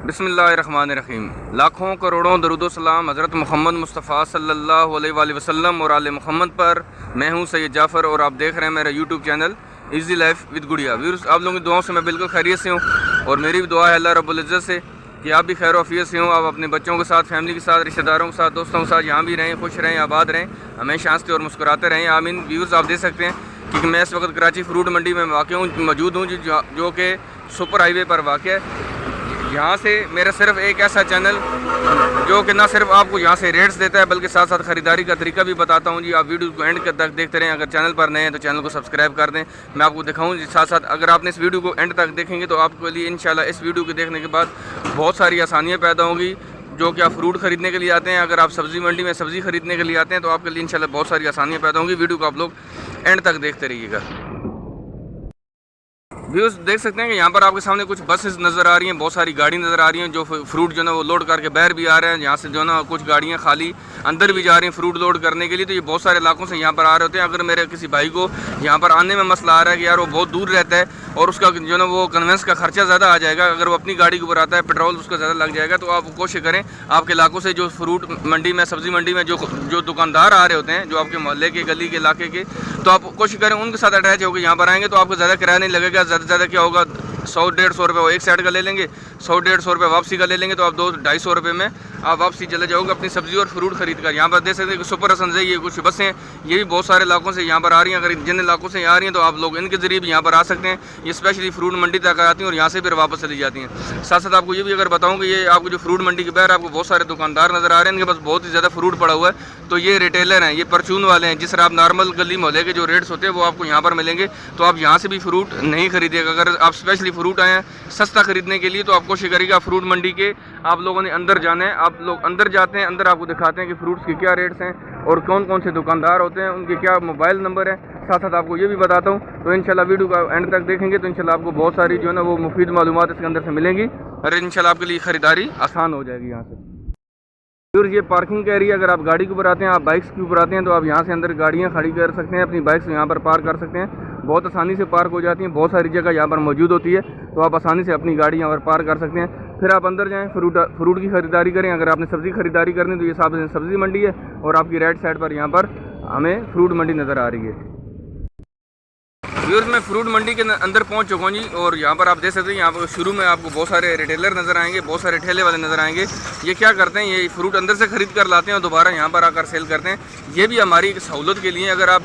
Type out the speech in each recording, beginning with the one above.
बिस्मिल्लाहिर्रहमानिर्रहीम। लाखों करोड़ों दरूद सलाम हज़रत मोहम्मद मुस्तफ़ा सल्लल्लाहु अलैहि वसल्लम और आले मोहम्मद पर। मैं हूं सैयद जाफ़र और आप देख रहे हैं मेरा YouTube channel easy life with गुड़िया। व्यूअर्स, आप लोगों की दुआओं से मैं बिल्कुल खैरियत से हूँ और मेरी भी दुआ है अल्लाह रब्बुल इज़्ज़त से कि आप भी खैर वफ़ियत से हों। आप अपने बच्चों के साथ, फैमिली के साथ, रिश्तेदारों के साथ, दोस्तों के साथ यहाँ भी रहें, खुश रहें, आबाद रहें, हमेशा हंसते और मुस्कुराते रहें, आमीन। व्यूअर्स, आप देख सकते हैं कि मैं इस वक्त कराची फ्रूट मंडी में मौजूद हूँ जो कि सुपर हाईवे पर वाक़ है। यहाँ से मेरा सिर्फ एक ऐसा चैनल जो कि ना सिर्फ आपको यहाँ से रेट्स देता है बल्कि साथ साथ ख़रीदारी का तरीका भी बताता हूँ जी। आप वीडियो को एंड तक देखते रहें। अगर चैनल पर नए हैं तो चैनल को सब्सक्राइब कर दें। मैं आपको दिखाऊँ जी, साथ साथ अगर आपने इस वीडियो को एंड तक देखेंगे तो आपके लिए इंशाल्लाह इस वीडियो को देखने के बाद बहुत सारी आसानियाँ पैदा होंगी। जो कि आप फ्रूट ख़रीदने के लिए आते हैं, अगर आप सब्ज़ी मंडी में सब्ज़ी ख़रीदने के लिए आते हैं तो आपके लिए इंशाल्लाह बहुत सारी आसानियाँ पैदा होंगी। वीडियो को आप लोग एंड तक देखते रहिएगा। व्यूज़, देख सकते हैं कि यहाँ पर आपके सामने कुछ बसेस नज़र आ रही हैं, बहुत सारी गाड़ी नज़र आ रही हैं जो फ्रूट जो ना वो लोड करके बाहर भी आ रहे हैं। यहाँ से जो ना कुछ गाड़ियाँ खाली अंदर भी जा रही हैं फ्रूट लोड करने के लिए। तो ये बहुत सारे इलाकों से यहाँ पर आ रहे होते हैं। अगर मेरे किसी भाई को यहाँ पर आने में मसला आ रहा है कि यार वो बहुत दूर रहता है और उसका जो ना वो कन्वेंस का खर्चा ज़्यादा आ जाएगा, अगर वो अपनी गाड़ी के ऊपर आता है पेट्रोल उसका ज़्यादा लग जाएगा, तो आप कोशिश करें आपके इलाकों से जो फ्रूट मंडी में, सब्ज़ी मंडी में जो दुकानदार आ रहे होते हैं, जो आपके मोहल्ले के, गली के, इलाके के, तो आप कोशिश करें उनके साथ अटैच होकर यहाँ पर आएंगे तो आपको ज़्यादा किराया नहीं लगेगा। ज़्यादा से ज़्यादा क्या होगा, 100-150 रुपये वो एक साइड का ले लेंगे, 100-150 रुपये वापसी का ले लेंगे, तो आप 200-250 रुपये में आप वापसी चले जाओगे अपनी सब्ज़ी और फ्रूट खरीद कर। यहाँ पर देख सकते हैं कि सुपर हसन से ये कुछ बसें ये भी बहुत सारे इलाकों से यहाँ पर आ रही हैं। अगर जिन इलाकों से आ रही हैं तो आप लोग इनके ज़रिए भी यहाँ पर आ सकते हैं। ये स्पेशली फ्रूट मंडी तक आती हैं और यहाँ से फिर वापस चली जाती हैं। साथ साथ आपको ये भी अगर बताऊँ कि ये आपको जो फ्रूट मंडी के बाहर आपको बहुत सारे दुकानदार नज़र आ रहे हैं, इनके पास बहुत ही ज़्यादा फ्रूट पड़ा हुआ है। तो ये रिटेलर हैं, ये परचून वाले हैं। जिस तरह आप नॉर्मल गली मोहल्ले के जो रेट्स होते हैं वो आपको यहाँ पर मिलेंगे, तो आप यहाँ से भी फ्रूट नहीं खरीदिएगा। अगर आप स्पेशली फ्रूट आए हैं सस्ता खरीदने के लिए तो आप कोशिश करिएगा फ्रूट मंडी के आप लोगों ने अंदर जाना है। आप लोग अंदर जाते हैं, अंदर आपको दिखाते हैं कि फ्रूट्स के क्या रेट्स हैं और कौन कौन से दुकानदार होते हैं, उनके क्या मोबाइल नंबर है। साथ साथ आपको ये भी बताता हूँ। तो इंशाल्लाह वीडियो का एंड तक देखेंगे तो इंशाल्लाह आपको बहुत सारी जो है ना वो मुफीद मालूमात इसके अंदर से मिलेंगी और इंशाल्लाह आपके लिए ख़रीदारी आसान हो जाएगी यहाँ से। फिर ये पार्किंग का एरिया, अगर आप गाड़ी के ऊपर आते हैं, आप बाइक्स के ऊपर आते हैं तो आप यहाँ से अंदर गाड़ियाँ खड़ी कर सकते हैं, अपनी बाइक्स यहाँ पर पार्क कर सकते हैं। बहुत आसानी से पार्क हो जाती हैं, बहुत सारी जगह यहाँ पर मौजूद होती है, तो आप आसानी से अपनी गाड़ी यहाँ पर पार्क कर सकते हैं। फिर आप अंदर जाएँ, फ्रूट की ख़रीदारी करें। अगर आपने सब्ज़ी खरीदारी करनी तो ये सब्ज़ी मंडी है और आपकी राइट साइड पर यहाँ पर हमें फ्रूट मंडी नज़र आ रही है। व्यूअर्स, मैं फ्रूट मंडी के अंदर पहुंच चुका हूँ जी और यहाँ पर आप देख सकते हैं यहाँ पर शुरू में आपको बहुत सारे रिटेलर नज़र आएंगे, बहुत सारे ठेले वाले नज़र आएंगे। ये क्या करते हैं, ये फ्रूट अंदर से ख़रीद कर लाते हैं और दोबारा यहाँ पर आकर सेल करते हैं। ये भी हमारी एक सहूलत के लिए, अगर आप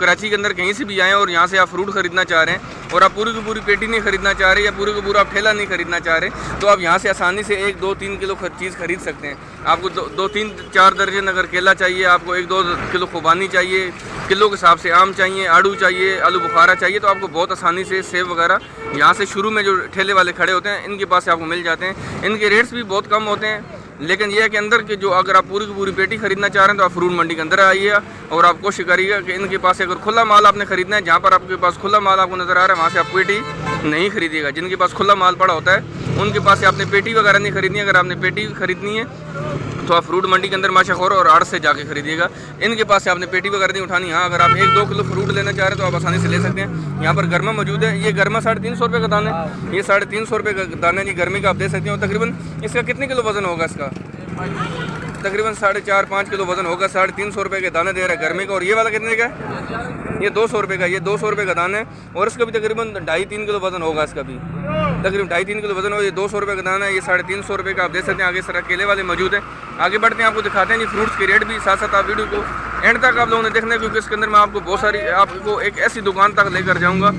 कराची के अंदर कहीं से भी आएँ और यहाँ से आप फ्रूट ख़रीदना चाह रहे हैं और आप पूरी की पूरी पेटी नहीं खरीदना चाह रहे या पूरी का पूरा आप ठेला नहीं खरीदना चाह रहे, तो आप यहाँ से आसानी से 1-2-3 किलो चीज़ खरीद सकते हैं। आपको 2-3-4 दर्जन अगर केला चाहिए, आपको 1-2 किलो खुबानी चाहिए, किलो के हिसाब से आम चाहिए, आड़ू चाहिए, आलू बुखारा चाहिए, तो आपको बहुत आसानी से सेब वगैरह यहाँ से शुरू में जो ठेले वाले खड़े होते हैं इनके पास से आपको मिल जाते हैं। इनके रेट्स भी बहुत कम होते हैं, लेकिन यह है कि अंदर के जो अगर आप पूरी की पूरी पेटी खरीदना चाह रहे हैं तो आप फ्रूट मंडी के अंदर आइएगा और आप कोशिश करिएगा कि इनके पास से अगर खुला माल आपने खरीदना है, जहाँ पर आपके पास खुला माल आपको नज़र आ रहा है वहाँ से आप पेटी नहीं खरीदिएगा। जिनके पास खुला माल पड़ा होता है उनके पास से आपने पेटी वगैरह नहीं खरीदनी है। अगर आपने पेटी खरीदनी है तो आप फ्रूट मंडी के अंदर माशाखोर और आड़ से जाके खरीदिएगा। इनके पास से आपने पेटी वगैरह नहीं उठानी। हाँ, अगर आप 1-2 किलो फ्रूट लेना चाह रहे हैं तो आप आसानी से ले सकते हैं। यहाँ पर गर्मा मौजूद है। ये गर्मा 350 रुपये का दाना है। ये 350 रुपये का दाना है जी गर्मी का, आप दे सकते हो। तकरीबन इसका कितने किलो वज़न होगा, इसका तकरीबन 4.5-5 किलो वज़न होगा। 350 रुपये के दाना दे रहा है गर्मी का। और ये वाला कितने का है, ये 200 रुपये का। ये 200 रुपये का दाना है और इसका भी तकरीबन 2.5-3 किलो वज़न होगा। इसका भी तकरीबन 2.5-3 किलो वज़न हो। ये 200 रुपये का दाना है। ये 350 रुपये का आप दे सकते हैं। आगे इस तरह केले वाले मौजूद हैं। आगे बढ़ते हैं, आपको दिखाते हैं जी फ्रूट्स के रेट भी। साथ साथ आप वीडियो को एंड तक आप लोगों ने देखना है, क्योंकि इसके अंदर मैं आपको बहुत सारी आपको एक ऐसी दुकान तक लेकर जाऊँगा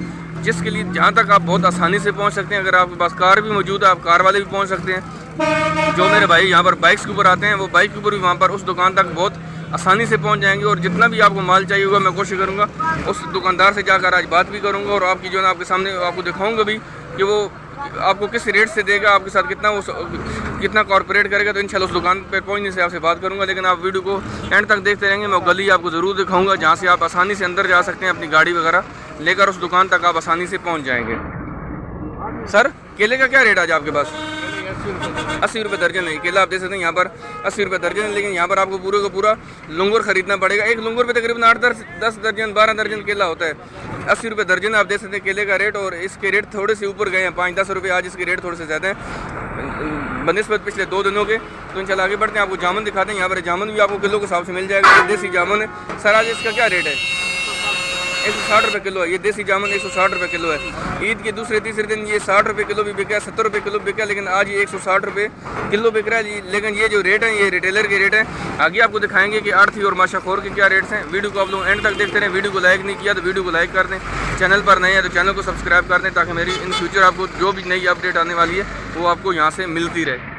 जिसके लिए जहाँ तक आप बहुत आसानी से पहुँच सकते हैं। अगर आपके पास कार भी मौजूद है, आप कार वाले भी पहुँच सकते हैं। जो मेरे भाई यहाँ पर बाइक्स के ऊपर आते हैं वो बाइक के ऊपर भी वहाँ पर उस दुकान तक बहुत आसानी से पहुँच जाएंगे। और जितना भी आपको माल चाहिए होगा मैं कोशिश करूँगा उस दुकानदार से जाकर आज बात भी करूँगा और आपकी जो है आपके सामने आपको दिखाऊँगा भी कि वो आपको किस रेट से देगा, आपके साथ कितना कॉर्पोरेट करेगा। तो इंशाल्लाह उस दुकान पर पहुँचने से आपसे बात करूँगा। लेकिन आप वीडियो को एंड तक देखते रहेंगे। मैं गली आपको ज़रूर दिखाऊँगा जहाँ से आप आसानी से अंदर जा सकते हैं, अपनी गाड़ी वगैरह लेकर उस दुकान तक आप आसानी से पहुँच जाएँगे। सर, केले का क्या रेट आज आपके पास? 80 रुपये दर्जन है केला। आप देख सकते हैं यहाँ पर 80 रुपये दर्जन है। लेकिन यहाँ पर आपको पूरे का पूरा लंगूर खरीदना पड़ेगा। एक लंगूर पे तकरीबन 8-10 दर्जन 12 दर्जन केला होता है। 80 रुपये दर्जन आप देख सकते हैं केले का रेट। और इसके रेट थोड़े से ऊपर गए हैं, 5-10 रुपये आज इसके रेट थोड़े से ज़्यादा हैं। बनिस्बत पिछले 2 दिनों के। तो इंशाल्लाह आगे बढ़ते हैं, आपको जामुन दिखाते हैं। यहाँ पर जामुन भी आपको किलो के हिसाब से मिल जाएगा। ये देसी जामुन है सर, आज इसका क्या रेट है? 160 रुपये किलो है। ये देसी जामुन 160 रुपये किलो है। ईद के दूसरे तीसरे दिन ये 60 रुपये किलो भी बिका है, 70 रुपये किलो बिका, लेकिन आज ये 160 रुपये किलो बिक रहा है। लेकिन ये जो रेट है ये रिटेलर के रेट है। आगे आपको दिखाएंगे कि आड़ती और माशाखोर के क्या रेट्स हैं। वीडियो को आप लोग एंड तक देखते रहें। वीडियो को लाइक नहीं किया तो वीडियो को लाइक कर दें। चैनल पर नए हैं तो चैनल को सब्सक्राइब कर दें, ताकि मेरी इन फ्यूचर आपको जो भी नई अपडेट आने वाली है वो आपको यहाँ से मिलती रहे।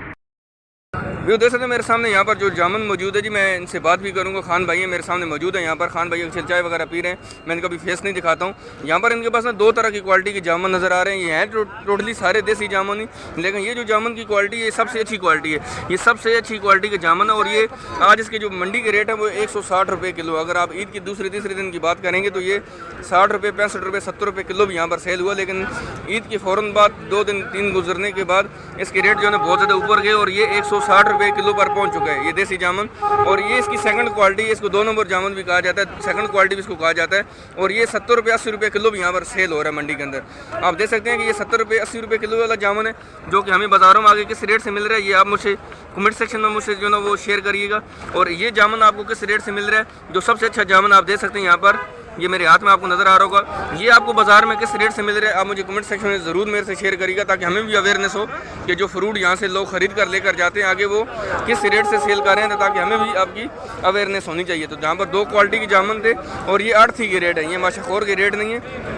व्यू देख सकते हैं मेरे सामने यहाँ पर जो जामुन मौजूद है जी, मैं इनसे बात भी करूँगा। खान भाई मेरे सामने मौजूद है। यहाँ पर खान भाई चाय वगैरह पी रहे हैं, मैं इनका भी फेस नहीं दिखाता हूँ। यहाँ पर इनके पास ना 2 तरह की क्वालिटी के जामुन नज़र आ रहे हैं। ये हैं टोटली सारे देसी जामुन ही, लेकिन ये जो जामुन की क्वालिटी है ये सबसे अच्छी क्वालिटी है। ये सबसे अच्छी क्वालिटी के जामुन है। और ये आज इसके जो मंडी के रेट है वो 160 रुपये किलो। अगर आप ईद की दूसरे तीसरे दिन की बात करेंगे तो ये 60 रुपये, 65 रुपये, 70 रुपये किलो भी यहाँ पर सेल हुआ। लेकिन ईद के फ़ौरन बाद 2 दिन 3 गुजरने के बाद इसके रेट जो है बहुत ज़्यादा ऊपर गए और ये 160 रुपये किलो पर पहुँच चुका है ये देसी जामुन। और ये इसकी सेकंड क्वालिटी, इसको 2 नंबर जामुन भी कहा जाता है, सेकंड क्वालिटी भी इसको कहा जाता है। और ये 70 रुपये 80 रुपये किलो भी यहाँ पर सेल हो रहा है मंडी के अंदर। आप देख सकते हैं कि ये 70 रुपये 80 रुपये किलो वाला जामुन है, जो कि हमें बाज़ारों में आगे किस रेट से मिल रहा है ये आप मुझे कमेंट सेक्शन में मुझसे जो ना वो शेयर करिएगा। और ये जामुन आपको किस रेट से मिल रहा है, जो सबसे अच्छा जामुन आप देख सकते हैं यहाँ पर, ये मेरे हाथ में आपको नज़र आ रहा होगा। ये आपको बाज़ार में किस रेट से मिल रहा है आप मुझे कमेंट सेक्शन में ज़रूर मेरे से शेयर करिएगा, ताकि हमें भी अवेयरनेस हो कि जो फ्रूट यहाँ से लोग ख़रीद कर लेकर जाते हैं आगे वो किस रेट से सेल कर रहे हैं, ताकि हमें भी आपकी अवेयरनेस होनी चाहिए। तो जहाँ पर 2 क्वालिटी के जामुन थे और ये आड़ती के रेट है, ये माशाखोर के रेट नहीं है।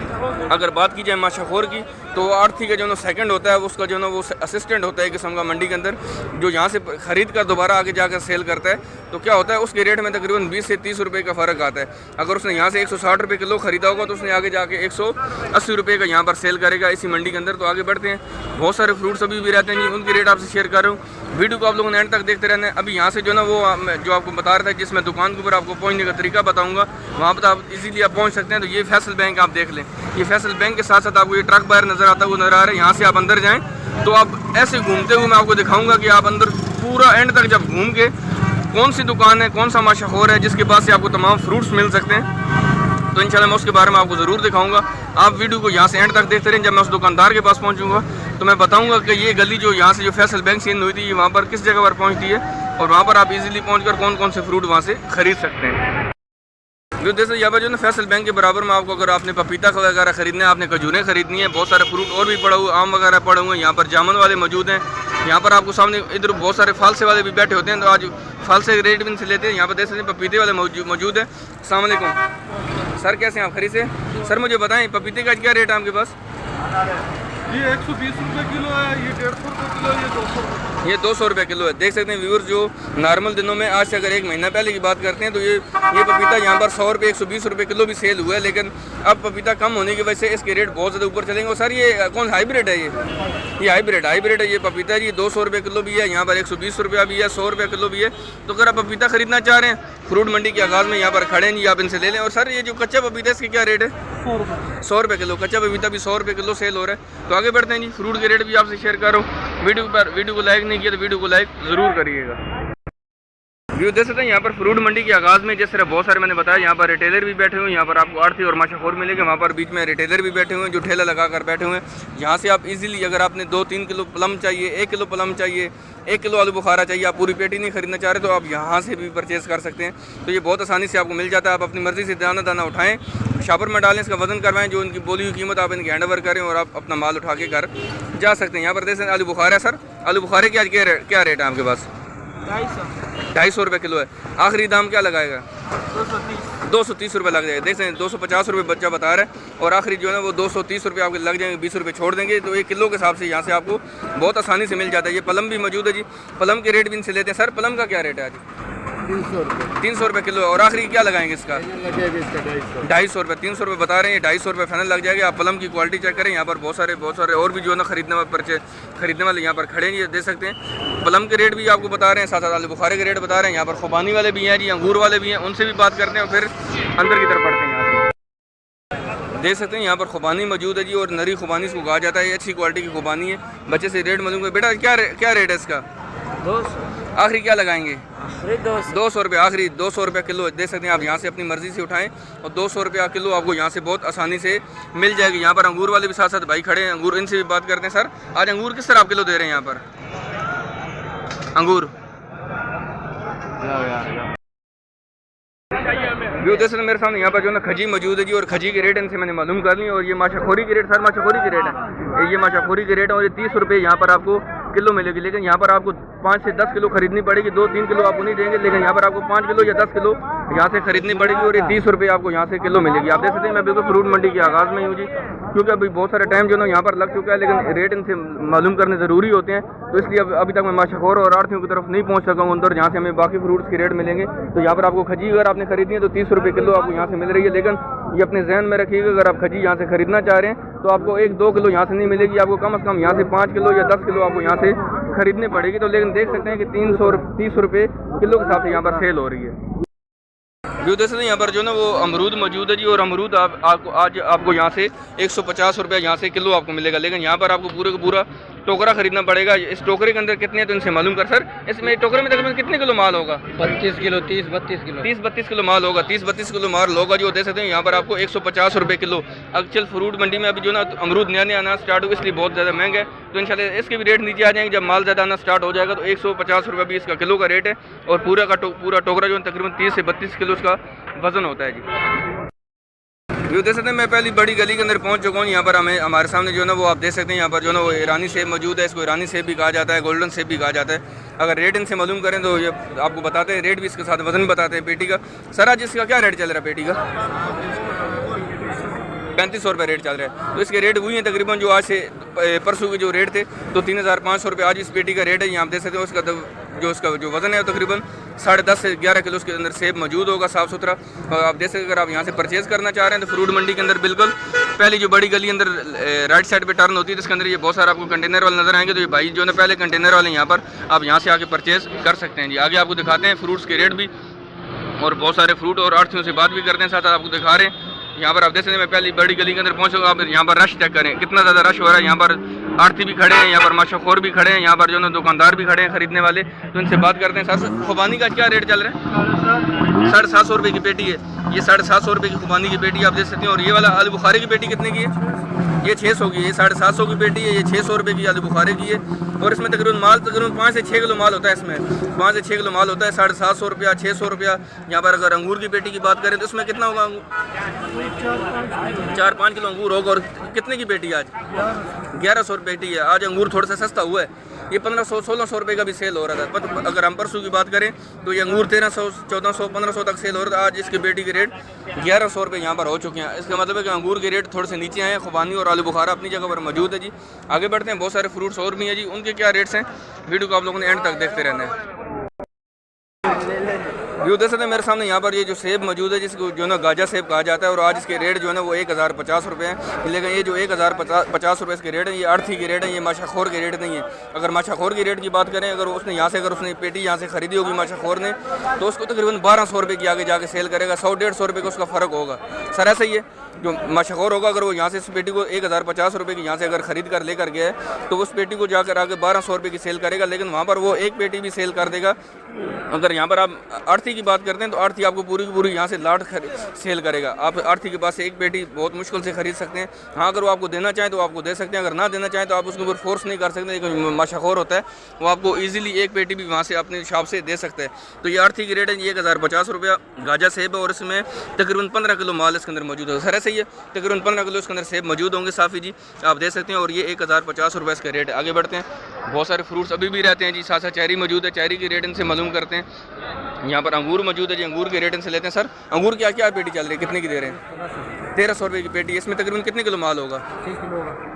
अगर बात की जाए माशाखोर की तो आड़ती का जो ना सेकंड होता है उसका जो ना वो असिस्टेंट होता है किस्म का मंडी के अंदर, जो यहाँ से ख़रीद कर दोबारा आगे जाकर सेल करता है। तो क्या होता है उसके रेट में तकरीबन 20 से 30 रुपये का फ़र्क आता है। अगर उसने यहाँ से 160 रुपये किलो ख़रीदा होगा तो उसने आगे जाके 180 रुपये का यहाँ पर सेल करेगा इसी मंडी के अंदर। तो आगे बढ़ते हैं, बहुत सारे फ्रूट्स अभी भी रहते हैं जी, उनके रेट आपसे शेयर कर रहा हूँ। वीडियो को आप लोगों ने एंड तक देखते रहना है। अभी यहाँ से जो ना वो जो आपको बता रहा था, जिसमें दुकान के ऊपर आपको पहुँचने का तरीका बताऊँगा, वहाँ पर आप इजीली आप पहुँच सकते हैं। तो ये फैसल बैंक आप देख लें, ये फैसल बैंक के साथ साथ आपको ये ट्रक बाहर नज़र आता हुआ नज़र आ रहा है। यहाँ से आप अंदर जाएँ तो आप ऐसे घूमते हुए मैं आपको दिखाऊँगा कि आप अंदर पूरा एंड तक जब घूम के कौन सी दुकान है, कौन सा माशाखोर है जिसके पास से आपको तमाम फ्रूट्स मिल सकते हैं। तो इंशाल्लाह मैं उसके बारे में आपको ज़रूर दिखाऊंगा। आप वीडियो को यहाँ से एंड तक देखते रहें। जब मैं उस दुकानदार के पास पहुँचूँगा तो मैं बताऊँगा कि ये गली जो यहाँ से जो फैसल बैंक से हुई थी वहाँ पर किस जगह पर पहुँचती है, और वहाँ पर आप इजीली पहुँचकर कौन कौन से फ्रूट वहाँ से ख़रीद सकते हैं। जो जैसे यहाँ पर जो ना फैसल बैंक के बराबर में आपको अगर आपने पपीता वगैरह ख़रीदना है, आपने खजूरें ख़रीदनी है, बहुत सारे फ्रूट और भी पड़ा हुआ, आम वगैरह पड़े हुए हैं। यहाँ पर जामुन वाले मौजूद हैं। यहाँ पर आपको सामने इधर बहुत सारे फालसे वाले भी बैठे होते हैं, तो आज फालसे के रेट भी इनसे लेते हैं। यहाँ पर देख सकते हैं पपीते वाले मौजूद है। अस्सलाम वालेकुम सर, कैसे हैं आप? खरीद से सर मुझे बताएं पपीते का क्या रेट है आपके पास? ये 120 रुपये किलो है, ये 150 रुपये किलो, ये 200 रुपये, ये 200 रुपये किलो है। देख सकते हैं व्यूअर्स, जो नॉर्मल दिनों में आज से अगर 1 महीना पहले की बात करते हैं तो ये पपीता यहाँ पर 100 रुपये 120 रुपये किलो भी सेल हुआ है। लेकिन अब पपीता कम होने की वजह से इसके रेट बहुत ज़्यादा ऊपर चलेंगे। और सर ये कौन हाइब्रिड है? ये हाइब्रिड है ये पपीता जी। 200 रुपये किलो भी है, यहाँ पर 120 रुपया भी है, 100 रुपये किलो भी है। तो अगर आप पपीता ख़रीदना चाह रहे हैं, फ्रूट मंडी के आगाज़ में यहाँ पर खड़े हैं जी, आप इनसे ले लें। और सर ये जो कच्चा पपीता है इसके क्या रेट है? 100 रुपये किलो। कच्चा पपीता भी 100 रुपये किलो सेल हो रहा है। तो आगे बढ़ते हैं जी, फ्रूट के रेट भी आपसे शेयर कर रहा हूँ। वीडियो को लाइक नहीं किया तो वीडियो को लाइक ज़रूर करिएगा। व्यू देख सकते हैं यहाँ पर फ्रूट मंडी के आगाज़ में जिस तरह बहुत सारे मैंने बताया, यहाँ पर रिटेलर भी बैठे हुए हैं। यहाँ पर आपको आड़ती और माशाखोर मिलेंगे, वहाँ पर बीच में रिटेलर भी बैठे हुए हैं जो ठेला लगा कर बैठे हुए हैं। यहाँ से आप इजीली अगर आपने 2-3 किलो प्लम चाहिए, 1 किलो प्लम चाहिए, 1 किलो आलू बुखारा चाहिए, आप पूरी पेटी नहीं खरीदना चाह रहे तो आप यहाँ से भी परचेज़ कर सकते हैं। तो ये बहुत आसानी से आपको मिल जाता है। आप अपनी मर्ज़ी से दाना उठाएँ, शॉपर में डालें, इसका वजन करवाएं, जो उनकी बोली हुई कीमत आप इनकी हैंड ओवर करें और आप अपना माल उठा के घर जा सकते हैं। यहाँ पर देख सकते हैं आलू बुखारा है। सर आलू बुखारे की आज क्या रेट है आपके पास? 250 रुपये किलो है। आखिरी दाम क्या लगाएगा? 230 रुपये लग जाएगा। देख सकते हैं 250 रुपये बच्चा बता रहा है, और आखिरी जो है वो 230 रुपये आपके लग जाएंगे, 20 रुपये छोड़ देंगे। तो 1 किलो के हिसाब से यहाँ से आपको बहुत आसानी से मिल जाता है। ये प्लम भी मौजूद है जी, प्लम के रेट भी इनसे लेते हैं। सर प्लम का क्या रेट है आज? 300 रुपये किलो है। और आखिरी क्या लगाएंगे इसका? 250 रुपये। 300 रुपये बता रहे हैं, 250 रुपये फाइनल लग जाएगा। आप प्लम की क्वालिटी चेक करें। यहाँ पर बहुत सारे और भी जो है ना खरीदने वाले यहाँ पर खड़े हैं, ये देख सकते हैं। प्लम के रेट भी आपको बता रहे हैं, साथ साथ आलू बुखारे के रेट बता रहे हैं। यहाँ पर खुबानी वाले भी हैं जी, अंगूर वाले भी हैं, उनसे भी बात करते हैं और फिर अंदर की तरफ बढ़ते हैं। यहाँ से देख सकते हैं यहाँ पर खुबानी मौजूद है जी, और नरी खुबानी इसको कहा जाता है। ये अच्छी क्वालिटी की खुबानी है। बच्चे से रेट मालूम। बेटा क्या रेट है इसका? 200। आखिरी क्या लगाएंगे? 200 रुपये। आखिरी 200 रुपये किलो। देख सकते हैं आप यहाँ से अपनी मर्ज़ी से उठाएं और 200 रुपये किलो आपको यहाँ से बहुत आसानी से मिल जाएगी। यहाँ पर अंगूर वाले भी साथ साथ भाई खड़े हैं, अंगूर, इनसे भी बात करते हैं। सर आज अंगूर किस तरह आप किलो दे रहे हैं यहाँ पर? अंगूर व्यू देख सकते हैं मेरे सामने यहाँ पर जो है ना खजी मौजूद है जी, और खजी के रेट इनसे मैंने मालूम कर ली। और ये माशाखोरी के रेट, सर माशाखोरी के रेट है, ये माशाखोरी के रेट है। और ये 30 रुपये यहाँ पर आपको किलो मिलेगी, लेकिन यहाँ पर आपको 5 से 10 किलो खरीदनी पड़ेगी। 2-3 किलो आपको नहीं देंगे, लेकिन यहाँ पर आपको 5 किलो या 10 किलो यहाँ से खरीदनी पड़ेगी। और ये 30 रुपये आपको यहाँ से किलो मिलेगी। आप देख सकते हैं मैं बिल्कुल फ्रूट मंडी के आगाज़ में हूँ जी, क्योंकि अभी बहुत सारे टाइम जो है यहाँ पर लग चुका है, लेकिन रेट इनसे मालूम करने ज़रूरी होते हैं। तो इसलिए अभी तक मैं माशाखोर और आढ़तियों की तरफ नहीं पहुँच सका हूँ अंदर, जहाँ से हमें बाकी फ्रूट्स के रेट मिलेंगे। तो यहाँ पर आपको खजी अगर आपने खरीदनी है तो 30 रुपये किलो आपको यहाँ से मिल रही है। लेकिन ये अपने जहन में रखिएगा, अगर आप खजी यहाँ से खरीदना चाह रहे हैं तो आपको 1-2 किलो यहाँ से नहीं मिलेगी, आपको कम से कम यहाँ से 5 किलो या 10 किलो आपको यहाँ से खरीदनी पड़ेगी। तो लेकिन देख सकते हैं कि 330 रुपये किलो के हिसाब से यहाँ पर सेल हो रही है। जो देख सकते हैं यहाँ पर जो ना वो अमरूद मौजूद है जी, और अमरूद आपको आज आपको यहाँ से 150 रुपये यहाँ से किलो आपको मिलेगा। लेकिन यहाँ पर आपको पूरे का पूरा टोकरा खरीदना पड़ेगा। इस टोकरे के अंदर कितने हैं तो इनसे मालूम कर। सर इसमें टोकरे में तकरीबन कितने किलो माल होगा? 25 किलो, 30-32 किलो, 30-32 किलो माल होगा। 30-32 किलो माल होगा जो दे सकते हैं। यहाँ पर आपको 150 रुपये किलो। एक्चुअल फ्रूट मंडी में अभी जो ना अमरूद नया आना स्टार्ट हो, इसलिए बहुत ज़्यादा महंगा है। तो इंशाल्लाह इसके भी रेट नीचे आ जाएंगे। जब माल ज़्यादा आना स्टार्ट हो जाएगा तो 150 रुपये भी इसका किलो का रेट है। और पूरा टोकरा जो है तकरीबन 30 से 32 किलो इसका वजन होता है जी। व्यू देख सकते हैं मैं पहली बड़ी गली के अंदर पहुंच चुका हूँ। यहाँ पर हमारे सामने जो है ना वो आप देख सकते हैं यहाँ पर जो है ना वो ईरानी सेब मौजूद है। इसको ईरानी सेब भी कहा जाता है, गोल्डन सेब भी कहा जाता है। अगर रेट इनसे मालूम करें तो ये आपको बताते हैं रेट भी, इसके साथ वजन भी बताते हैं पेटी का। सर आज इसका क्या रेट चल रहा है पेटी का? 3500 रुपये रेट चल रहा है। तो इसके रेट वही हैं तकरीबन जो आज से परसों के जो रेट थे, तो 3500 रुपये आज इस पेटी का रेट है। यहाँ आप देख सकते हो उसका जो वजन है तकरीबन 10.5 से 11 किलो उसके अंदर सेब मौजूद होगा साफ़ सुथरा। और आप देख सकते अगर आप यहाँ से परचेज़ करना चाह रहे हैं तो फ्रूट मंडी के अंदर बिल्कुल पहली जो बड़ी गली अंदर राइट साइड पे टर्न होती है, जिसके अंदर ये बहुत सारे आपको कंटेनर वाले नजर आएंगे। तो ये भाई जो है पहले कंटेनर वाले यहाँ पर आप यहाँ से आके परचेज़ कर सकते हैं जी। आगे आपको दिखाते हैं फ्रूट्स के रेट भी, और बहुत सारे फ्रूट और आढ़तियों से बात भी करते हैं, साथ आपको दिखा रहे हैं। यहाँ पर आप देख सकते हैं मैं पहली बड़ी गली के अंदर पहुँचूँगा। आप यहाँ पर रश चेक करें, कितना ज़्यादा रश हो रहा है। यहाँ पर आढ़ती भी खड़े हैं, यहाँ पर माशाखोर भी खड़े हैं, यहाँ पर जो है दुकानदार भी खड़े हैं खरीदने वाले। तो इनसे बात करते हैं। सर खुबानी का क्या रेट चल रहा है? 750 रुपये की पेटी है। ये 750 रुपये की खुबानी की पेटी आप देख सकते हैं। और ये वाला आलू बुखारे की पेटी कितने की है? ये 600 की। ये 750 की पेटी है, ये 600 रुपये की आलू बुखारे की है। और इसमें तकरीबन 5 से 6 किलो माल होता है। इसमें 5 से 6 किलो माल होता है। 750 रुपया, 600 रुपया। यहाँ पर अगर अंगूर की पेटी की बात करें तो इसमें कितना होगा? 4-5 किलो अंगूर होगा। और कितने की पेटी आज? 1100 रुपये पेटी है। आज अंगूर थोड़ा सा सस्ता हुआ है, ये 1500-1600 रुपये का भी सेल हो रहा था। अगर हम परसों की बात करें तो ये अंगूर 1300, 1400, 1500 तक सेल हो रहा था। आज इसकी पेटी के रेट 1100 रुपये यहाँ पर हो चुके हैं। इसका मतलब है कि अंगूर के रेट थोड़े से नीचे आए हैं। खुबानी और आलू बुखारा अपनी जगह पर मौजूद है जी। आगे बढ़ते हैं, बहुत सारे फ्रूट्स और भी हैं जी, उनके क्या रेट्स हैं वीडियो को आप लोगों ने एंड तक देखते रहना है। व्यू देख सकते हैं मेरे सामने यहाँ पर ये जो सेब मौजूद है जिसको जो ना गाजा सेब कहा जाता है। और आज इसके रेट जो है ना वो 1050 रुपये हैं। लेकिन ये जो 1050 रुपये इसके रेट है, ये आढ़ती के रेट है, ये माशाखोर के रेट नहीं है। अगर माशाखोर की रेट की बात करें, अगर उसने पेटी यहाँ से खरीदी होगी माशाखोर ने, तो उसको तकरीबन 1200 रुपये की आगे जाके सेल करेगा। 100-150 रुपये का उसका फ़र्क होगा। सर ऐसा ही है, जो माशाखोर होगा अगर वो यहाँ से इस पेटी को 1050 रुपये की यहाँ से अगर ख़रीद कर लेकर गया है तो उस पेटी को जाकर आगे 1200 रुपये की सेल करेगा। लेकिन वहाँ पर वो एक पेटी भी सेल कर देगा। अगर यहाँ पर आप आढ़ती की बात करते हैं तो आढ़ती आपको पूरी की पूरी यहाँ से लाट सेल करेगा। आप आढ़ती के पास से एक पेटी बहुत मुश्किल से खरीद सकते हैं। हाँ, अगर वो आपको देना चाहें तो आपको दे सकते हैं, अगर ना देना चाहें तो आप उसके ऊपर फोर्स नहीं कर सकते। लेकिन माशाखोर होता है वो आपको ईजिली एक पेटी भी वहाँ से अपने शॉप से दे सकते हैं। तो ये आढ़ती की रेट है 1050 रुपया गाजा सेब है। और इसमें तकरीबन 15 किलो माल इसके अंदर मौजूद है। सर ऐसे ही है, तकरीबन 15 किलो इसके अंदर सेब मौजूद होंगे साफ़ी जी, आप दे सकते हैं। और ये 1050 रुपये इसका रेट है। आगे बढ़ते हैं, बहुत सारे फ्रूट्स अभी भी रहते हैं जी। साथ साथ चेरी मौजूद है, चेरी की रेट इनसे मालूम करते हैं। यहाँ पर अंगूर मौजूद है जी, अंगूर के रेट इनसे लेते हैं। सर अंगूर क्या क्या पेटी चल रही है, कितने की दे रहे हैं? 1300 रुपये की पेटी। इसमें तकरीबन कितने किलो माल होगा?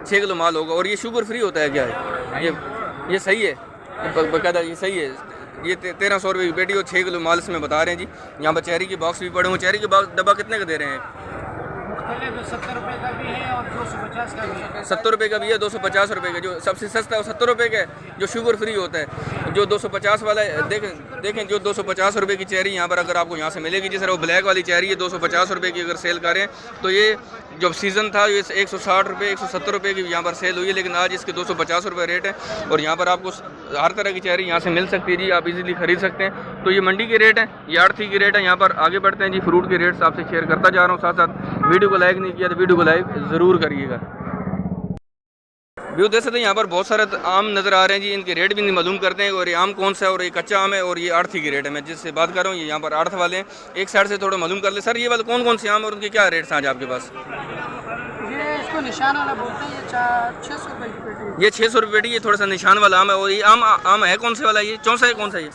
6 किलो माल होगा। और ये शुगर फ्री होता है क्या है? ये सही है, बकायदा ये सही है। ये 1300 रुपये की पेटी और 6 किलो माल इसमें बता रहे हैं जी। यहाँ पर चेरी के बॉक्स भी पड़े हुए। चेरी के बॉक्स डब्बा कितने का दे रहे हैं? 70 रुपये का भी है और 250 का भी है। 70 रुपये का भी है, 250 रुपये का। जो सबसे सस्ता है वो 70 रुपये का है, जो शुगर फ्री होता है। जो 250 वाला है, देखें जो 250 रुपये की चेरी यहाँ पर अगर आपको यहाँ से मिलेगी, जिस तरह वो ब्लैक वाली चेरी है 250 रुपये की अगर सेल करें तो ये जब सीज़न था ये 160 रुपये 170 रुपये की यहाँ पर सेल हुई है। लेकिन आज इसके 250 रुपये रेट है। और यहाँ पर आपको हर तरह की चेरी यहाँ से मिल सकती है जी, आप इजीली खरीद सकते हैं। तो ये मंडी के रेट हैं, ये आढ़ती के रेट है। यहाँ पर आगे बढ़ते हैं जी, फ्रूट के रेट्स आपसे शेयर करता जा रहा हूँ। साथ साथ वीडियो को लाइक नहीं किया तो वीडियो को लाइक ज़रूर करिएगा। व्यू देख सकते हैं यहाँ पर बहुत सारे आम नज़र आ रहे हैं जी। इनके रेट भी मालूम करते हैं और ये आम कौन सा है और ये कच्चा आम है और ये आड़ती की रेट है। मैं जिससे बात कर रहा हूँ ये यहाँ पर आड़त वाले हैं। एक साइड से थोड़ा मालूम कर ले सर, ये वाले कौन कौन से आम और उनके क्या रेट्स हैं आज आपके पास? ये इसको निशान वाला बोलते हैं, ये 600 रुपये की पेटी। ये 600 रुपये पेटी, ये थोड़ा सा निशान वाला आम है। और ये आम है कौन से वाला? ये चौसा है कौन सा? ये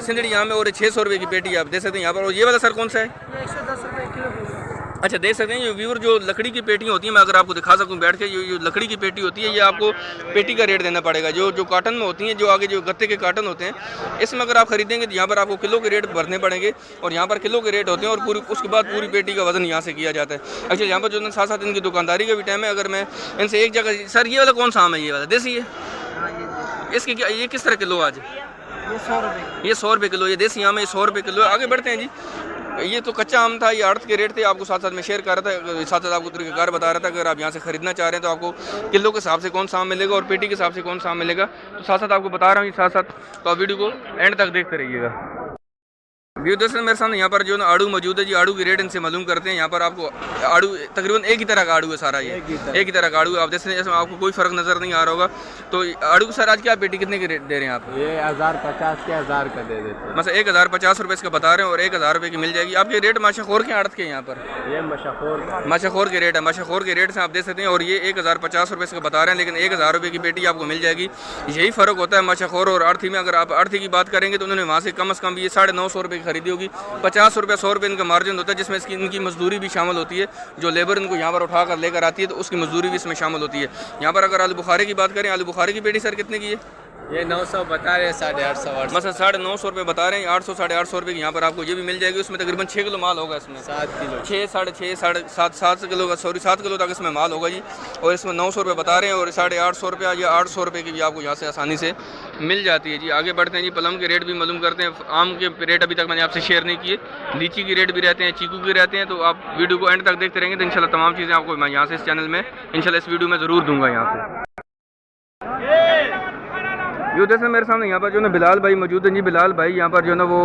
सिंदड़ी आम है और ये 600 रुपये की पेटी आप देख सकते हैं यहाँ पर। और ये वाला सर कौन सा है? ये 110 रुपये किलो। अच्छा देख सकते हैं ये व्यूअर जो लकड़ी की पेटियाँ होती हैं, मैं अगर आपको दिखा सकूँ बैठ के, जो लकड़ी की पेटी होती है ये आपको पेटी का रेट देना पड़ेगा। जो काटन में होती हैं, जो आगे जो गत्ते के काटन होते हैं, इसमें अगर आप खरीदेंगे तो यहाँ पर आपको किलो के रेट भरने पड़ेंगे और यहाँ पर किलो के रेट होते हैं और पूरी उसके बाद पूरी पेटी का वजन यहाँ से किया जाता है। अच्छा यहाँ पर जो है साथ साथ इनकी दुकानदारी का भी टाइम है। अगर मैं इनसे एक जगह, सर ये वाला कौन सा आम है? ये वाला देसी है, इसकी क्या ये किस तरह किलो आज? ये 100 रुपये। ये 100 रुपये किलो, ये देसी आम है, 100 रुपये किलो। आगे बढ़ते हैं जी। ये तो कच्चा आम था, ये आड़त के रेट थे, आपको साथ साथ में शेयर कर रहा था, साथ साथ आपको तरीक़ाकार बता रहा था। अगर आप यहाँ से खरीदना चाह रहे हैं तो आपको किलो के हिसाब से कौन सा आम मिलेगा और पेटी के हिसाब से कौन सा आम मिलेगा, तो साथ साथ आपको बता रहा हूँ। साथ साथ तो आप वीडियो को एंड तक देखते रहिएगा। व्यू दरअसल मेरे सामने यहाँ पर जो ना आड़ू मौजूद है जी। आड़ू की रेट इनसे मालूम करते हैं। यहाँ पर आपको आड़ू तकरीबन एक ही तरह का आड़ू है सारा, ये एक ही तरह का आड़ू है। आप जैसे इसमें आपको कोई फ़र्क नज़र नहीं आ रहा होगा। तो आड़ू सर आज क्या पेटी कितने के रेट दे रहे हैं आप? ये 1050 के 1000 का दे देते हैं। मतलब 1050 रुपये इसका बता रहे हैं और 1000 रुपये की मिल जाएगी। आपके रेट माशाखोर के आड़त के यहाँ पर? ये माशाखोर के रेट है, माशाखोर के रेट से आप देख सकते हैं। और ये 1050 रुपये इसका बता रहे हैं, लेकिन 1000 रुपये की पेटी आपको मिल जाएगी। यही फ़र्क होता है माशाखोर और आड़ती में। अगर आप आड़ती की बात करेंगे तो उन्होंने वहाँ से कम से कम ये 950 रुपये की खरीदी होगी। 50 रुपये 100 रुपये इनका मार्जिन होता है, जिसमें इसकी इनकी मजदूरी भी शामिल होती है। जो लेबर इनको यहाँ पर उठा कर लेकर आती है तो उसकी मजदूरी भी इसमें शामिल होती है। यहाँ पर अगर आलू बुखारे की बात करें, आलू बुखारे की पेटी सर कितने की है? ये 900 बता रहे हैं, 850 मतलब 950 रुपये बता रहे हैं। 800 850 रुपये की यहाँ पर आपको ये भी मिल जाएगी। उसमें तकरीबन 6 किलो माल होगा इसमें, 7 किलो 6 साढ़े 6 7 किलो का 7 किलो तक इसमें माल होगा जी। और इसमें 900 रुपये बता रहे हैं और 850 रुपया या 800 रुपये की भी आपको यहाँ से आसानी से मिल जाती है जी। आगे बढ़ते हैं जी। प्लम के रेट भी मालूम करते हैं। आम के रेट अभी तक मैंने आपसे शेयर नहीं किए। लीची की रेट भी रहते हैं, चीकू के रहते हैं। तो आप वीडियो को एंड तक देखते रहेंगे तो इंशाल्लाह तमाम चीज़ें आपको मैं यहाँ से इस चैनल में इंशाल्लाह इस वीडियो में ज़रूर दूंगा यहाँ से। ये जैसे मेरे सामने यहाँ पर जो है ना बिलाल भाई मौजूद हैं जी। बिलाल भाई यहाँ पर जो है ना वो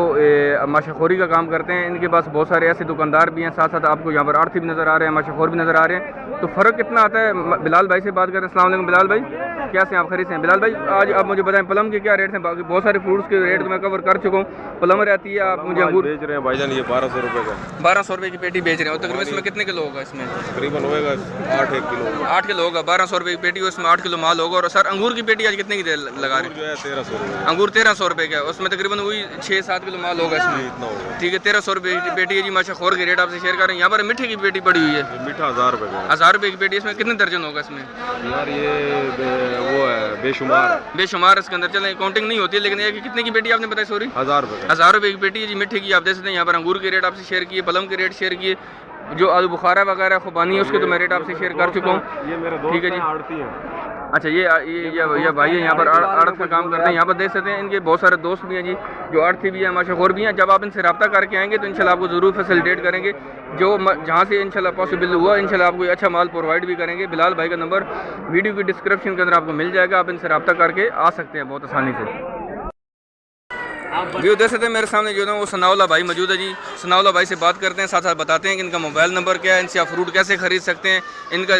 माशाखोरी का काम करते हैं। इनके पास बहुत सारे ऐसे दुकानदार भी हैं, साथ साथ आपको यहाँ पर आड़ती भी नज़र आ रहे हैं, माशाखोर भी नज़र आ रहे हैं। तो फ़र्क कितना आता है? बिलाल भाई से बात करें। अस्सलाम वालेकुम बिलाल भाई, क्या से आप खरीद हैं? बिलाल भाई आज आप मुझे बताएं प्लम के क्या रेट हैं? बाकी बहुत सारे फ्रूट्स के रेट तो मैं कवर कर चुका हूँ। प्लम रहती है, आप मुझे अंगूर बेच रहे हैं भाईजान, ये 1200 रुपये का 1200 रुपये की पेटी बेच रहे हैं। और तकरीबन इसमें कितने किलो होगा? इसमें तकरीबन होगा 8 किलो 8 किलो होगा। 1200 रुपये की पेटी, उसमें 8 किलो माल होगा। और सर अंगूर की पेटी आज कितने की लगा रहे हैं? जो है 1300 रुपये। अंगूर 1300 रुपये का है, उसमें तकरीबन वही 6-7 किलो माल होगा इसमें। ठीक है, 1300 रुपये की पेटी है जी। माशाखोर के रेट आपसे शेयर कर रहे हैं। यहाँ पर मिट्टी की पेटी पड़ी हुई है, मीठा 1000 रुपये का। 1000 रुपये की पेटी। इसमें कितने दर्जन होगा इसमें? यार ये वो है बेशुमार इसके अंदर। चले काउंटिंग नहीं होती है, लेकिन ये कितने की पेटी आपने बताई? सॉरी 1000 रुपये 1000 रुपये की पेटी है जी मिट्टी की। आप देख सकते हैं यहाँ पर अंगूर के रेट आपसे शेयर किए, प्लम के रेट शेयर किए, जो आलू बुखारा वगैरह खुबानी है उसके तो मैं रेट आपसे शेयर कर चुका हूँ। ये मेरे ठीक है जी। आड़ती है। अच्छा ये भाई है यहाँ पर आड़त का काम करते हैं। यहाँ पर देख सकते हैं इनके बहुत सारे दोस्त भी हैं जी, जो आड़ती भी हैं, माशाखोर भी हैं। जब आप इनसे रब्ता करके आएंगे तो इंशाल्लाह आपको ज़रूर फैसिलिटेट करेंगे। जो जहाँ से इंशाल्लाह पॉसिबल हुआ इंशाल्लाह आपको अच्छा माल प्रोवाइड भी करेंगे। बिलाल भाई का नंबर वीडियो की डिस्क्रिप्शन के अंदर आपको मिल जाएगा, आप इनसे रब्ता करके आ सकते हैं बहुत आसानी से। व्यू देख सकते हैं मेरे सामने जो है वो सनाउल्लाह भाई मौजूद है जी। सनाउल्लाह भाई से बात करते हैं, साथ साथ बताते हैं कि इनका मोबाइल नंबर क्या है, इनसे आप फ्रूट कैसे खरीद सकते हैं, इनका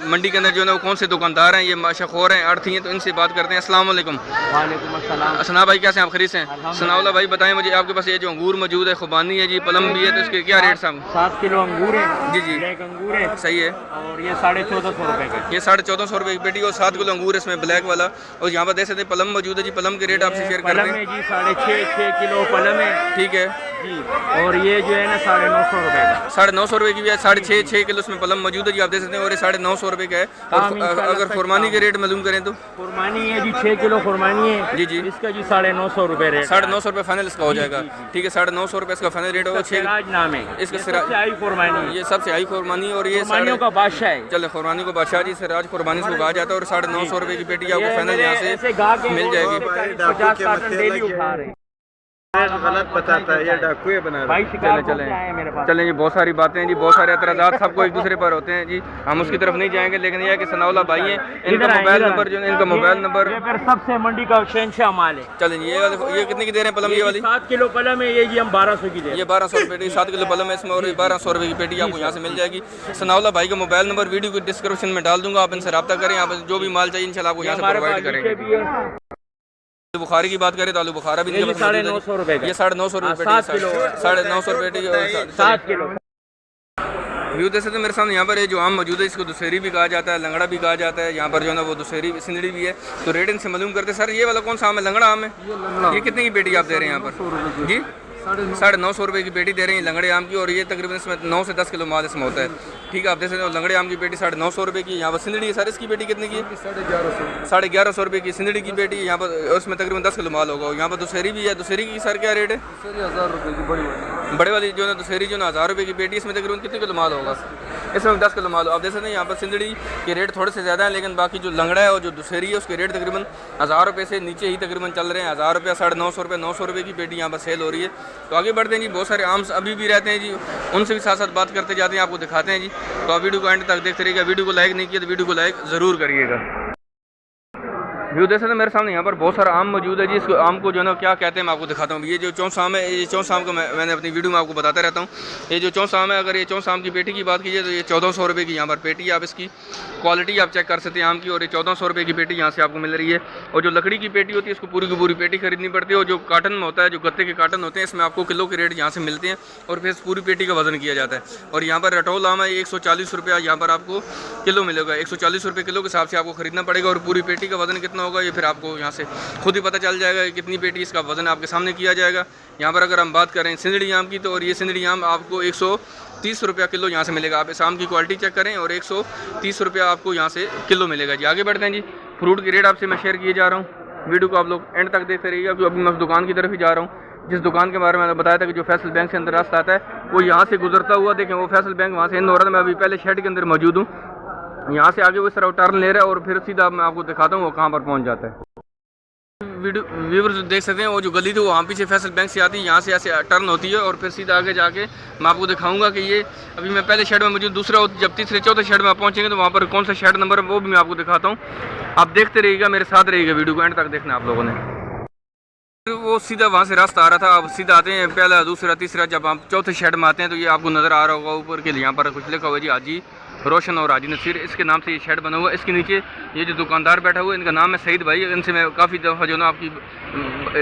मंडी के अंदर जो है वो कौन से दुकानदार हैं, ये माशाखोर हैं, आड़ती हैं। तो इनसे बात करते हैं। अस्सलाम वालेकुम। वालेकुम अस्सलाम। सना भाई कैसे आप खरीद हैं? सनाउल्लाह भाई बताएं मुझे, आपके पास ये जो अंगूर मौजूद है, खुबानी है जी, प्लम भी है, तो इसके क्या रेट हैं? 7 किलो अंगूर है जी जी ब्लैक अंगूर है, सही है। और ये 1450 रुपये का। ये 1450 रुपये की पेटी और 7 किलो अंगूर इसमें ब्लैक वाला। और यहाँ पर देख सकते हैं प्लम मौजूद है जी। प्लम के रेट आपसे शेयर करते पलम हैं है जी 6.5 किलो पलम है ठीक है जी। और ये जो है ना 950 रुपये का। 950 रुपये की भी है। 6.5 किलो उसमें प्लम मौजूद है जी, आप देख सकते हैं। और ये 950 रुपये का है। और अगर खुरमानी के रेट मालूम करें तो खुरमानी है जी 6 किलो खुरमानी है जी जी, इसका जी 950 रुपये रेट। 950 रुपये फाइनल इसका हो जाएगा। ठीक है, 950 रुपये इसका फाइनल रेट होगा। 6 नाम है इसका सबसे हाई खुरमानी, ये सबसे हाई खुरमानी। और ये खुरमानियों का बादशाह है। चले खुरमानी को बादशाह जी, सिराज खुरमानी इसको कहा जाता है। और 950 रुपये की पेटी आपको फाइनल यहाँ से मिल जाएगी। 50 कार्टन डेली उठा रहे हैं। गलत बताता है, ये डाकुए बना रहा है। चलें जी, बहुत सारी बातें हैं जी, बहुत सारे एतराज़ात सबको एक दूसरे पर होते हैं जी। हम उसकी तरफ नहीं जाएंगे, लेकिन यह है कि सनाउल्लाह भाई हैं, इनका मोबाइल नंबर जो है, इनका मोबाइल नंबर सबसे मंडी का शहंशाह माल है। चलें जी, ये कितने की दे रहे हैं पलम? ये वाली 7 किलो पलम है, ये जी हम 1200 की दे रहे हैं। ये 1200 रुपये पेटी, 7 किलो पलम है इसमें, और 1200 रुपये की पेटी आपको यहाँ से मिल जाएगी। सनाउल्लाह भाई का मोबाइल नंबर वीडियो को डिस्क्रिप्शन में डाल दूंगा, आप इनसे रब्ता करें, आप जो भी माल चाहिए इंशाल्लाह आपको यहाँ से प्रोवाइड करेंगे। बुखारी की बात करें तो आलू बुखारा भी 950 रुपये का, ये 950 रुपये 7 किलो 950 रुपये 7 किलो। व्यू दे सकते हैं मेरे सामने। यहाँ पर ये जो आम मौजूद है, इसको दुशहरी भी कहा जाता है, लंगड़ा भी कहा जाता है। यहाँ पर जो है ना वो दुशहरी सिंदड़ी भी है। तो रेट इनसे मालूम करते हैं। सर ये वाला कौन सा आम है? लंगड़ा आम है। ये कितने की पेटी आप दे रहे हैं यहाँ पर? जी 950 रुपये की पेटी दे रहे हैं लंगड़े आम की, और ये तकरीबन इसमें 9 से 10 किलो माल इसमें होता है। ठीक है, आप देख सकते हो लंगड़े आम की पेटी 950 रुपये की। यहाँ पर सिंदड़ी है सर, इसकी पेटी कितने की है? 1150 रुपये की सिंदड़ी की पेटी। यहाँ पर उसमें तकरीबन 10 किलो माल होगा। यहाँ पर दुशहरी भी है। दुशहरी की सर क्या रेट है? 1000 रुपये की बड़ी बड़े वाली जो है दुशहरी जो 1000 रुपये की पेटी, इसमें तकरीबन कितने किलो माल होगा? इसमें 10 किलो माल। आप देख सकते हैं यहाँ पर सिंदड़ी के रेट थोड़े से ज़्यादा हैं, लेकिन बाकी जो लंगड़ा है और जो दुशहरी है उसके रेट तकरीबन 1000 रुपये से नीचे ही तकरीबन चल रहे हैं। 1000 रुपये, 950 रुपये, 900 रुपये की पेटी यहाँ पर सेल हो रही है। तो आगे बढ़ते हैं जी। बहुत सारे आम अभी भी रहते हैं जी, उनसे भी साथ साथ बात करते जाते हैं, आपको दिखाते हैं जी। तो आप वीडियो को एंड तक देखते रहिएगा। वीडियो को लाइक नहीं किया तो वीडियो को लाइक ज़रूर करिएगा। व्यू देख सकते हैं मेरे सामने, यहाँ पर बहुत सारा आम मौजूद है जी। इसको आम को जो है ना क्या कहते हैं मैं आपको दिखाता हूँ। ये जो चौसा आम है, ये चौसा आम को मैंने अपनी वीडियो में आपको बताता रहता हूँ। ये जो चौसा आम है, अगर ये चौसा आम की पेटी की बात कीजिए तो ये 1400 रुपये की यहाँ पर पेटी है। आप इसकी क्वालिटी आप चेक कर सकते हैं आम की, और ये 1400 रुपये की पेटी यहाँ से आपको मिल रही है। और जो लकड़ी की पेटी होती है इसको पूरी की पूरी पेटी खरीदनी पड़ती है। और जो काटन में होता है, जो गत्ते के काटन होते हैं, इसमें आपको किलो के रेट यहाँ से मिलते हैं, और फिर पूरी पेटी का वजन किया जाता है। और यहाँ पर रटोल आम है, 140 रुपया यहाँ पर आपको किलो मिलेगा। 140 रुपये किलो के हिसाब से आपको खरीदना पड़ेगा। और पूरी पेटी का वजन कितना होगा ये फिर आपको यहाँ से खुद ही पता चल जाएगा कि कितनी पेटी इसका वजन आपके सामने किया जाएगा। यहाँ पर अगर हम बात करें सिंदड़ी आम की, तो और ये सिंदड़ी आम आपको 130 रुपया किलो यहाँ से मिलेगा। आप इस आम की क्वालिटी चेक करें, और 130 रुपया आपको यहाँ से किलो मिलेगा जी। आगे बढ़ते हैं जी। फ्रूट की रेट आपसे मैं शेयर किए जा रहा हूँ। वीडियो को आप लोग एंड तक देखते रहिएगा, क्योंकि अभी मैं उस दुकान की तरफ ही जा रहा हूँ जिस दुकान के बारे में मैंने बताया था कि जो फैसल बैंक से अंदर रास्ता आता है, वो यहाँ से गुजरता हुआ देखें, वो फैसल बैंक वहाँ से इन हो रहा था। मैं अभी पहले शेड के अंदर मौजूद हूँ। यहाँ से आगे वो इस तरह टर्न ले रहा है, और फिर सीधा मैं आपको दिखाता हूँ वो कहाँ पर पहुँच जाता है। वीडियो व्यूअर्स देख सकते हैं, वो जो गली थी वो वहाँ पीछे फैसल बैंक से आती है, यहाँ से ऐसे टर्न होती है, और फिर सीधा आगे जाके मैं आपको दिखाऊंगा कि ये अभी मैं पहले शेड में मौजूद, दूसरा जब तीसरे चौथे शेड में आप पहुँचेंगे तो वहाँ पर कौन सा शेड नंबर है वो भी मैं आपको दिखाता हूँ। आप देखते रहिएगा, मेरे साथ रहिएगा, वीडियो को एंड तक देखना आप लोगों ने। वो सीधा वहाँ से रास्ता आ रहा था। आप सीधा आते हैं पहला दूसरा तीसरा, जब आप चौथे शेड में आते हैं तो ये आपको नज़र आ रहा होगा ऊपर के यहाँ पर कुछ लिखा हुआ जी हाजी रोशन और हाजी नसीर, इसके नाम से ये शेड बना हुआ है। इसके नीचे ये जो दुकानदार बैठा हुआ है, इनका नाम है सईद भाई। इनसे मैं काफ़ी दफ़ा जो ना आपकी